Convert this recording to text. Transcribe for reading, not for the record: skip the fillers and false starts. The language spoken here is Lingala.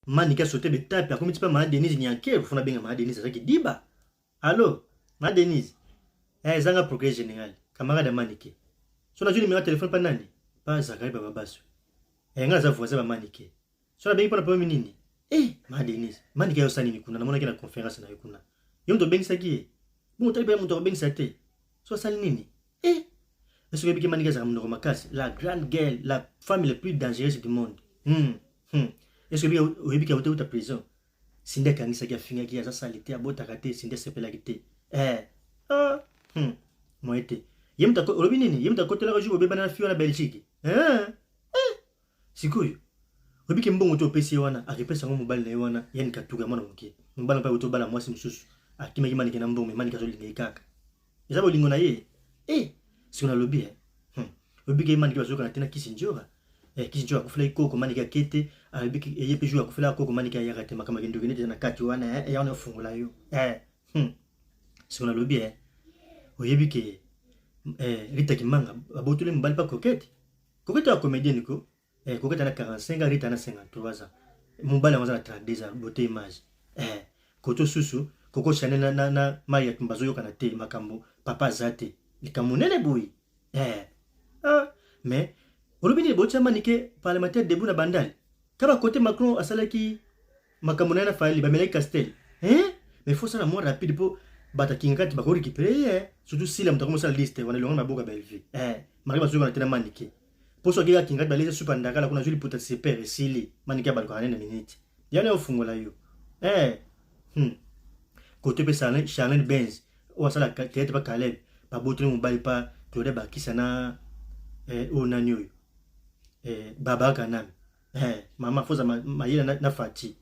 Manika sauté de tape, a commis pas ma Denise Nyanké, vous faites bien ma Denise, ça qui dit bah. Allô, ma Denise. Zanga progrès général, camarade Manike. Sur la journée, numéro de téléphone pas nani. Pas Zakari Baba Basso. Nga za voisin ba Manike. Sur la bien pour la première nini. Ma Denise. Manike yo sani ni kuna, na mona ki na conférence na yo kuna. Yo mto bengi saki. Bon, taille pas mto bengi sate. Sur sali nini. Est-ce que Manike za mno makasi, la grande gueule, la femme la plus dangereuse du monde. Est-ce que oyebi ka uta prison? Sinde kangisa ki afinga ki aza salite abota kate sinde sepela kite. Moi été. Yem ta ko olobi nini? Yem ta ko tela jour obeba na fio na Belgique. Sikuyo. Oyebi ke mbongo to pesi wana, akipesa ngo mobile na wana, yani katuga mwana muke. Mbala pa uto bala mwasi msusu. Akimaki Manike na mbongo, Manike zo linga ikaka. Eza bo lingo na ye. Si on a lobby. Oyebi ke Manike bazoka na tena kisinjora. Kisinjora kufula ikoko Manike akete. Albiki yepe jouer kufela koko Manike ya yakate makama kendo gene na kati wana ya ona fungula yo si on a lobby oyebi ke Rita Kimanga abotule mbali pa coquette ya comédienne ko coquette na 45 ans Rita na 53 ans mbali na 32 ans beauté image koto susu koko Chanel na Maria Tumbazo yo kana te makambo papa zate likamunene boui mais olobi ni botcha Manike parlementaire debout na bandali. Kaba côté Macron asalaki makamuna na faili ba melai Castel. Mais il faut ça la moins rapide pour bata kingati ba ko récupérer surtout si la mtako sa liste wana longa maboka belvi. Mari ba zuka na tena Manike. Pour so kika kingati ba liste super ndakala kuna juli puta super sili Manike ba ko na minute. Yana ofungola yo. Côté pe Charlene Benz o asala tete ba Caleb ba botre mo bali pa Claude ba kisana onanyo. Baba kanam. Mama foza mayela na fati.